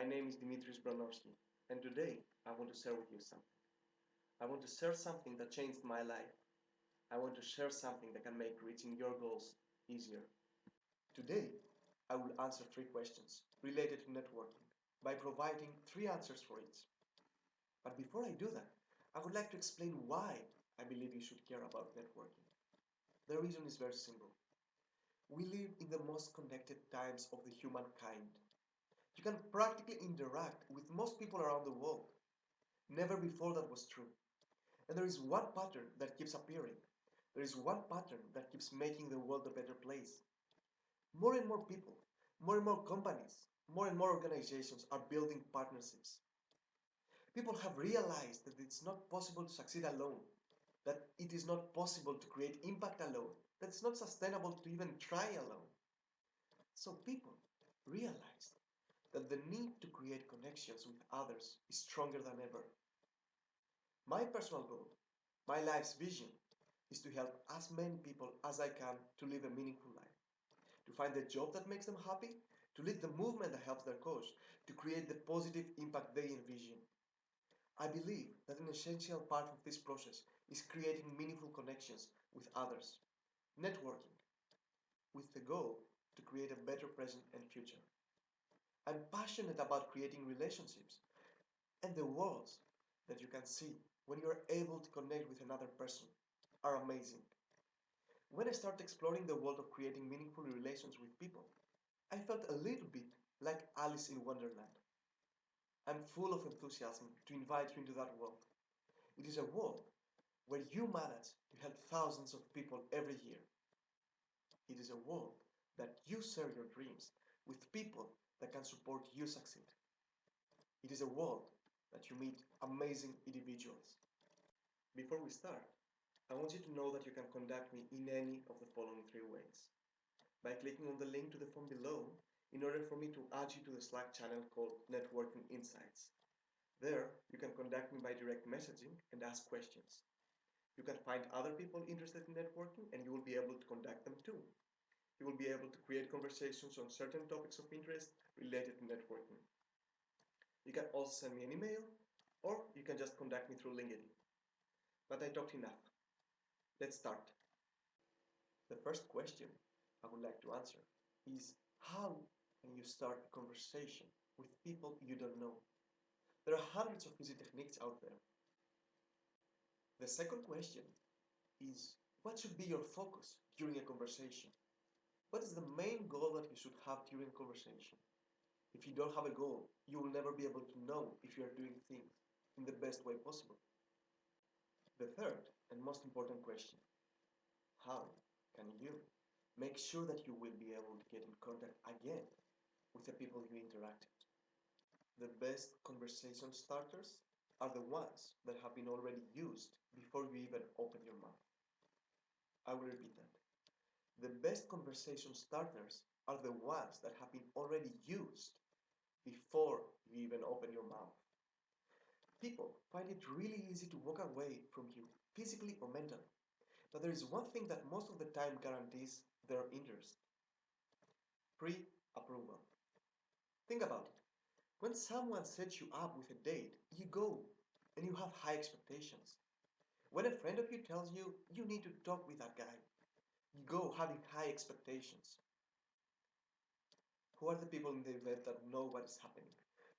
name is Dimitris Branovsky, and today I want to share with you something. I want to share something that changed my life. I want to share something that can make reaching your goals easier. Today, I will answer 3 questions related to networking by providing 3 answers for each. But before I do that, I would like to explain why I believe you should care about networking. The reason is very simple. We live in the most connected times of the humankind. You can practically interact with most people around the world. Never before that was true. And there is one pattern that keeps appearing. There is one pattern that keeps making the world a better place. More and more people, more and more companies, more and more organizations are building partnerships. People have realized that it's not possible to succeed alone, that it is not possible to create impact alone, that it's not sustainable to even try alone. So people realized that the need to create connections with others is stronger than ever. My personal goal, my life's vision, is to help as many people as I can to live a meaningful life, to find the job that makes them happy, to lead the movement that helps their cause, to create the positive impact they envision. I believe that an essential part of this process is creating meaningful connections with others, networking, with the goal to create a better present and future. I'm passionate about creating relationships and the worlds that you can see when you are able to connect with another person are amazing. When I started exploring the world of creating meaningful relations with people, I felt a little bit like Alice in Wonderland. I'm full of enthusiasm to invite you into that world. It is a world where you manage to help thousands of people every year. It is a world that you share your dreams with people that can support you succeed. It is a world that you meet amazing individuals. Before we start, I want you to know that you can contact me in any of the following 3 ways. By clicking on the link to the form below in order for me to add you to the Slack channel called Networking Insights. There, you can contact me by direct messaging and ask questions. You can find other people interested in networking and you will be able to contact them too. You will be able to create conversations on certain topics of interest related to networking. You can also send me an email or you can just contact me through LinkedIn. But I talked enough. Let's start. The first question I would like to answer is how can you start a conversation with people you don't know? There are hundreds of easy techniques out there. The second question is what should be your focus during a conversation? What is the main goal that you should have during a conversation? If you don't have a goal, you will never be able to know if you are doing things in the best way possible. The third and most important question, how can you make sure that you will be able to get in contact again with the people you interacted? The best conversation starters are the ones that have been already used before you even open your mouth. I will repeat that. The best conversation starters are the ones that have been already used before you even open your mouth. People find it really easy to walk away from you, physically or mentally. But there is one thing that most of the time guarantees their interest. Pre-approval. Think about it. When someone sets you up with a date, you go and you have high expectations. When a friend of you tells you you need to talk with that guy, you go having high expectations. Who are the people in the event that know what is happening?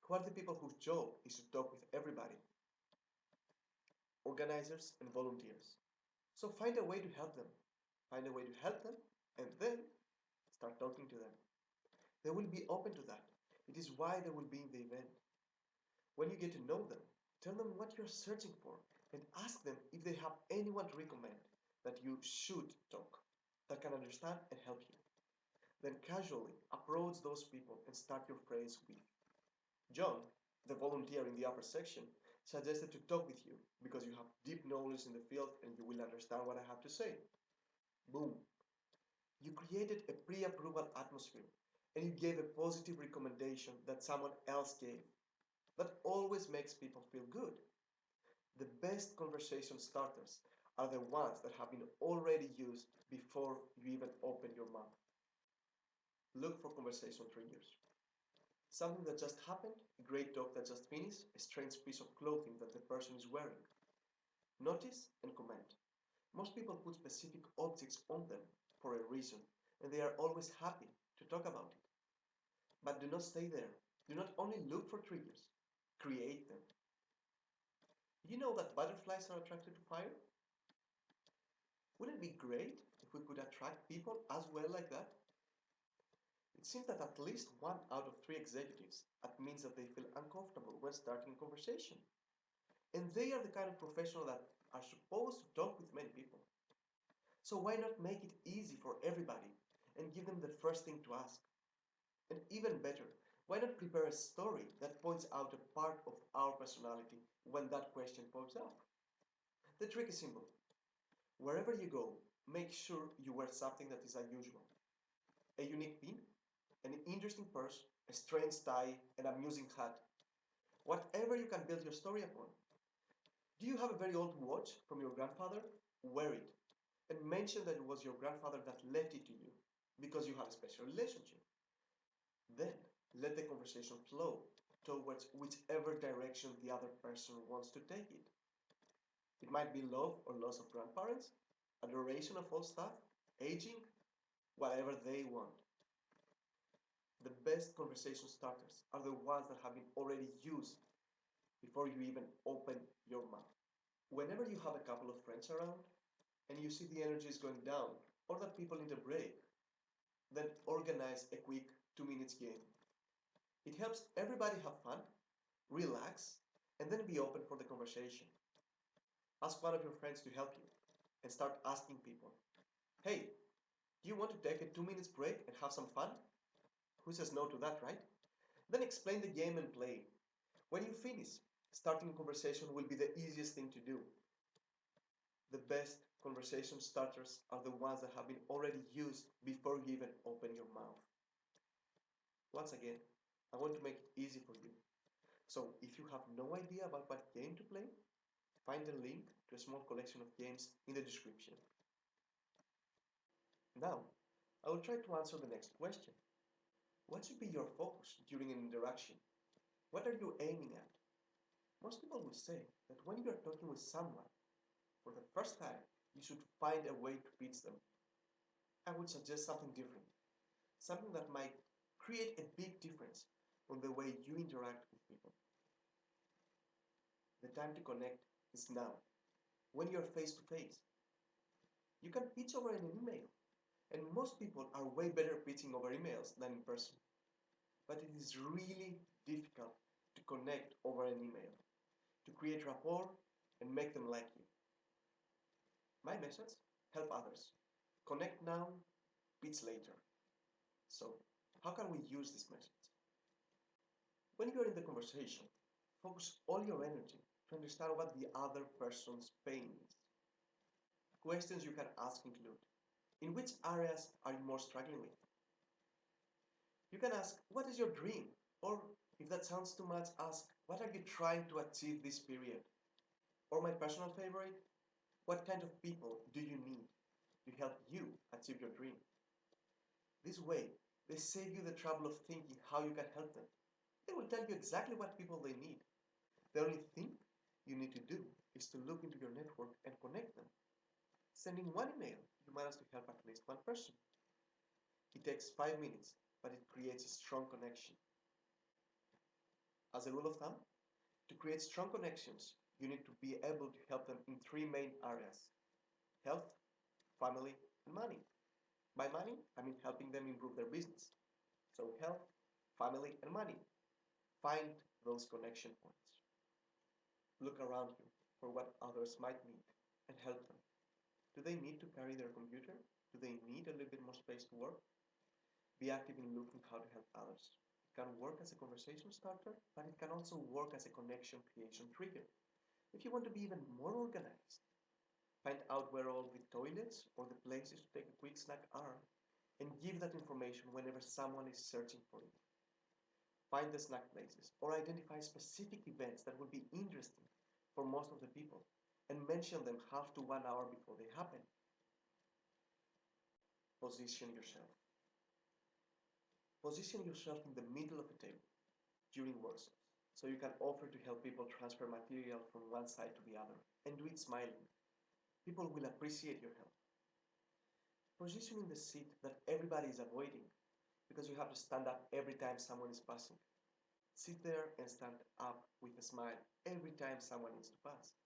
Who are the people whose job is to talk with everybody? Organizers and volunteers. So find a way to help them. Find a way to help them and then start talking to them. They will be open to that. It is why they will be in the event. When you get to know them, tell them what you're searching for and ask them if they have anyone to recommend that you should talk, that can understand and help you. Then casually approach those people and start your phrase with, John, the volunteer in the upper section, suggested to talk with you because you have deep knowledge in the field and you will understand what I have to say. Boom. You created a pre-approval atmosphere and you gave a positive recommendation that someone else gave. That always makes people feel good. The best conversation starters are the ones that have been already used before you even open your mouth. Look for conversation triggers. Something that just happened, a great talk that just finished, a strange piece of clothing that the person is wearing. Notice and comment. Most people put specific objects on them for a reason, and they are always happy to talk about it. But do not stay there. Do not only look for triggers, create them. You know that butterflies are attracted to fire? Wouldn't it be great if we could attract people as well like that? It seems that at least 1 out of 3 executives admits that they feel uncomfortable when starting a conversation. And they are the kind of professional that are supposed to talk with many people. So why not make it easy for everybody and give them the first thing to ask? And even better, why not prepare a story that points out a part of our personality when that question pops up? The trick is simple. Wherever you go, make sure you wear something that is unusual. A unique pin, an interesting purse, a strange tie, an amusing hat. Whatever you can build your story upon. Do you have a very old watch from your grandfather? Wear it. And mention that it was your grandfather that left it to you because you have a special relationship. Then let the conversation flow towards whichever direction the other person wants to take it. It might be love or loss of grandparents, adoration of old stuff, aging, whatever they want. The best conversation starters are the ones that have been already used before you even open your mouth. Whenever you have a couple of friends around and you see the energy is going down or that people need a break, then organize a quick 2 minutes game. It helps everybody have fun, relax, and then be open for the conversation. Ask one of your friends to help you and start asking people, hey, do you want to take a 2 minutes break and have some fun? Who says no to that, right? Then explain the game and play. When you finish, starting a conversation will be the easiest thing to do. The best conversation starters are the ones that have been already used before you even open your mouth. Once again, I want to make it easy for you. So if you have no idea about what game to play, find a link to a small collection of games in the description. Now, I will try to answer the next question. What should be your focus during an interaction? What are you aiming at? Most people will say that when you are talking with someone for the first time, you should find a way to pitch them. I would suggest something different, something that might create a big difference on the way you interact with people. The time to connect is now, when you're face to face. You can pitch over an email, and most people are way better pitching over emails than in person. But it is really difficult to connect over an email, to create rapport and make them like you. My message, help others. Connect now, pitch later. So, how can we use this message? When you're in the conversation, focus all your energy to understand what the other person's pain is. Questions you can ask include, in which areas are you more struggling with? You can ask, what is your dream? Or, if that sounds too much, ask, what are you trying to achieve this period? Or my personal favorite, what kind of people do you need to help you achieve your dream? This way, they save you the trouble of thinking how you can help them. They will tell you exactly what people they need. The only thing you need to do is to look into your network and connect them. Sending one email, you manage to help at least one person. It takes 5 minutes, but it creates a strong connection. As a rule of thumb, to create strong connections, you need to be able to help them in 3 main areas: health, family, and money. By money, I mean helping them improve their business. So health, family, and money. Find those connection points. Look around you for what others might need and help them. Do they need to carry their computer? Do they need a little bit more space to work? Be active in looking how to help others. It can work as a conversation starter, but it can also work as a connection creation trigger. If you want to be even more organized, find out where all the toilets or the places to take a quick snack are and give that information whenever someone is searching for it. Find the snack places or identify specific events that will be interesting for most of the people and mention them half to 1 hour before they happen. Position yourself. Position yourself in the middle of the table. during workshops. So you can offer to help people transfer material from one side to the other and do it smiling. People will appreciate your help. Positioning the seat that everybody is avoiding because you have to stand up every time someone is passing. Sit there and stand up with a smile every time someone needs to pass.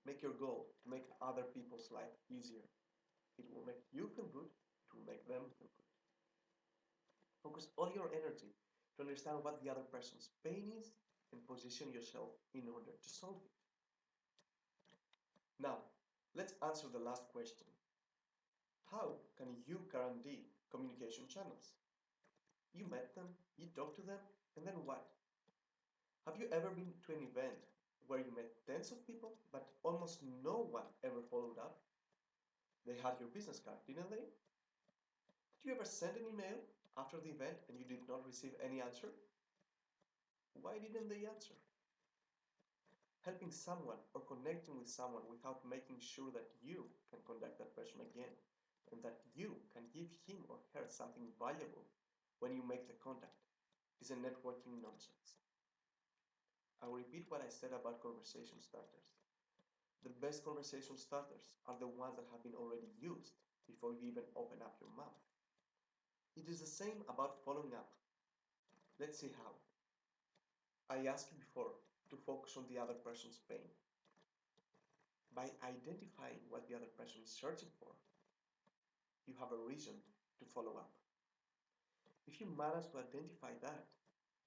Make your goal to make other people's life easier. It will make you feel good, it will make them feel good. Focus all your energy to understand what the other person's pain is and position yourself in order to solve it. Now, let's answer the last question. How can you guarantee communication channels? You met them, you talked to them, and then what? Have you ever been to an event where you met tens of people, but almost no one ever followed up? They had your business card, didn't they? Did you ever send an email after the event and you did not receive any answer? Why didn't they answer? Helping someone or connecting with someone without making sure that you can contact that person again and that you can give him or her something valuable when you make the contact is a networking nonsense. I will repeat what I said about conversation starters. The best conversation starters are the ones that have been already used before you even open up your mouth. It is the same about following up. Let's see how. I asked you before to focus on the other person's pain. By identifying what the other person is searching for, you have a reason to follow up. If you manage to identify that,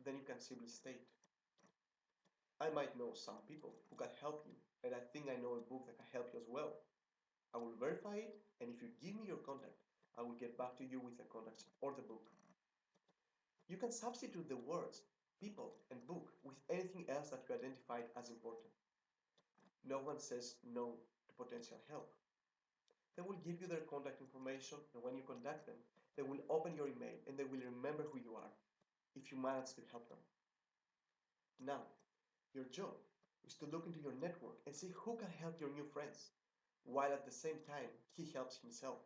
then you can simply state, I might know some people who can help you, and I think I know a book that can help you as well. I will verify it, and if you give me your contact, I will get back to you with the contacts or the book. You can substitute the words people and book with anything else that you identified as important. No one says no to potential help. They will give you their contact information, and when you contact them, they will open your email and they will remember who you are if you manage to help them. Now, your job is to look into your network and see who can help your new friends, while at the same time he helps himself.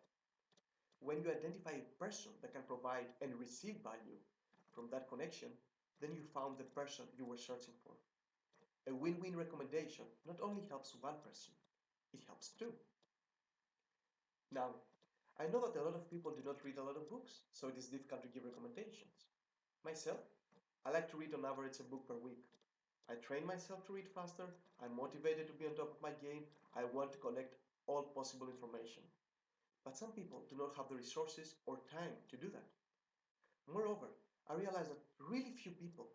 When you identify a person that can provide and receive value from that connection, then you found the person you were searching for. A win-win recommendation not only helps one person, it helps two. Now, I know that a lot of people do not read a lot of books, so it is difficult to give recommendations. Myself, I like to read on average a book per week. I train myself to read faster, I'm motivated to be on top of my game, I want to collect all possible information. But some people do not have the resources or time to do that. Moreover, I realize that really few people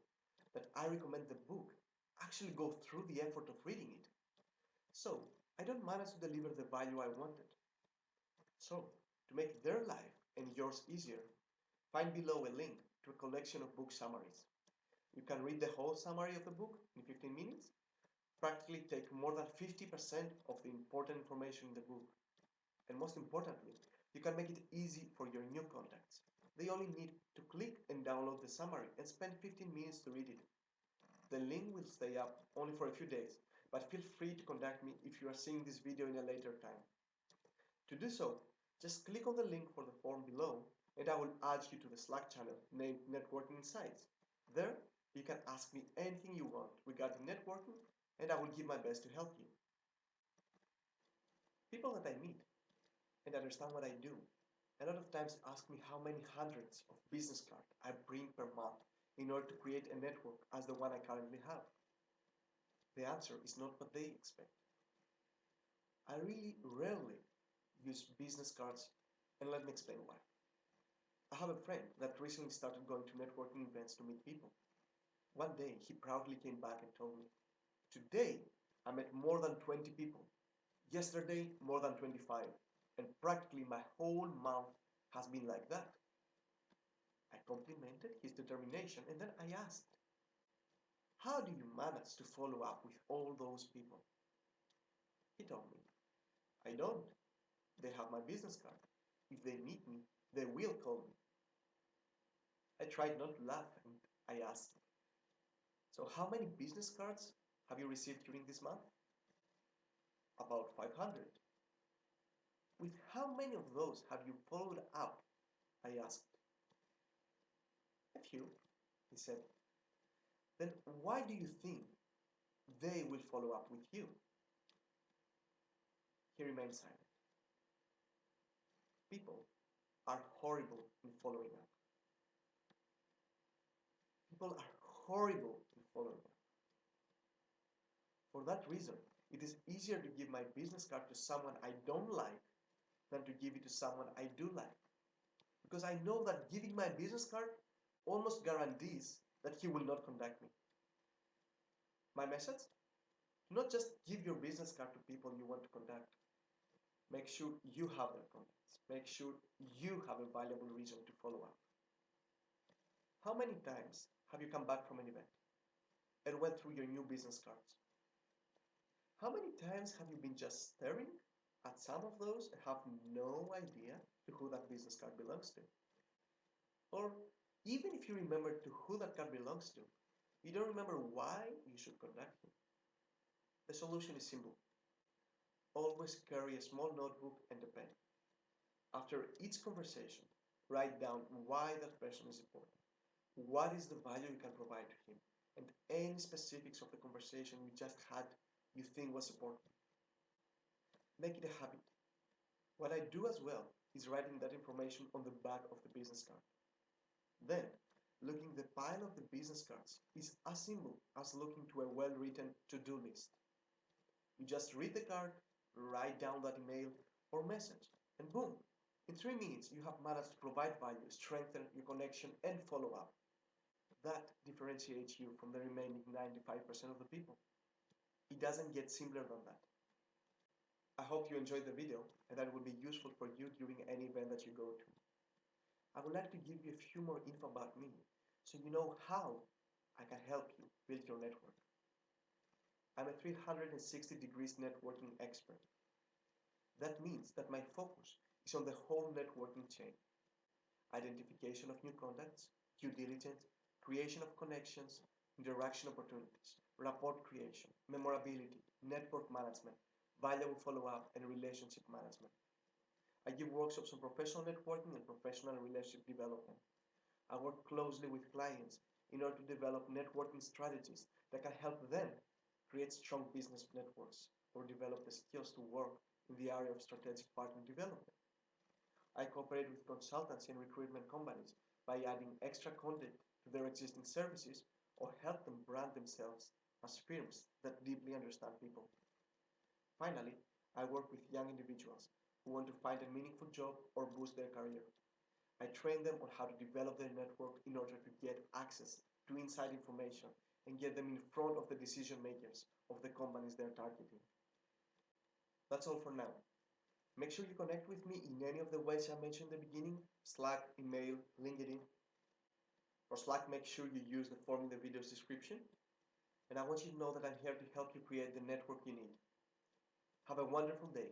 that I recommend the book actually go through the effort of reading it. So, I don't manage to deliver the value I wanted. So, to make their life and yours easier, find below a link to a collection of book summaries. You can read the whole summary of the book in 15 minutes, practically take more than 50% of the important information in the book. And most importantly, you can make it easy for your new contacts. They only need to click and download the summary and spend 15 minutes to read it. The link will stay up only for a few days, but feel free to contact me if you are seeing this video in a later time. To do so, just click on the link for the form below and I will add you to the Slack channel named Networking Insights. There, you can ask me anything you want regarding networking and I will give my best to help you. People that I meet and understand what I do a lot of times ask me how many hundreds of business cards I print per month in order to create a network as the one I currently have. The answer is not what they expect. I really rarely use business cards, and let me explain why. I have a friend that recently started going to networking events to meet people. One day, he proudly came back and told me, today, I met more than 20 people. Yesterday, more than 25. And practically my whole month has been like that. I complimented his determination and then I asked, how do you manage to follow up with all those people? He told me, I don't. They have my business card. If they meet me, they will call me. I tried not to laugh and I asked, so how many business cards have you received during this month? About 500. With how many of those have you followed up? I asked. A few, he said. then why do you think they will follow up with you? He remained silent. People are horrible in following up. People are horrible in following up. For that reason, it is easier to give my business card to someone I don't like than to give it to someone I do like. Because I know that giving my business card almost guarantees that he will not contact me. My message? Do not just give your business card to people you want to contact. Make sure you have their contacts. Make sure you have a valuable reason to follow up. How many times have you come back from an event and went through your new business cards? How many times have you been just staring at some of those and have no idea to who that business card belongs to? Or even if you remember to who that card belongs to, you don't remember why you should contact him. The solution is simple. Always carry a small notebook and a pen. After each conversation, write down why that person is important. What is the value you can provide to him? And any specifics of the conversation you just had you think was important. Make it a habit. What I do as well is writing that information on the back of the business card. Then, looking the pile of the business cards is as simple as looking to a well-written to-do list. You just read the card, write down that email or message, and boom, in 3 minutes you have managed to provide value, strengthen your connection, and follow up. That differentiates you from the remaining 95% of the people. It doesn't get simpler than that. I hope you enjoyed the video and that it will be useful for you during any event that you go to. I would like to give you a few more info about me so you know how I can help you build your network. I'm a 360 degrees networking expert. That means that my focus is on the whole networking chain. Identification of new contacts, due diligence, creation of connections, interaction opportunities, rapport creation, memorability, network management, valuable follow-up, and relationship management. I give workshops on professional networking and professional relationship development. I work closely with clients in order to develop networking strategies that can help them create strong business networks or develop the skills to work in the area of strategic partner development. I cooperate with consultancy and recruitment companies by adding extra content to their existing services or help them brand themselves as firms that deeply understand people. Finally, I work with young individuals who want to find a meaningful job or boost their career. I train them on how to develop their network in order to get access to inside information and get them in front of the decision makers of the companies they're targeting. That's all for now. Make sure you connect with me in any of the ways I mentioned in the beginning: Slack, email, LinkedIn. For Slack, make sure you use the form in the video's description. And I want you to know that I'm here to help you create the network you need. Have a wonderful day.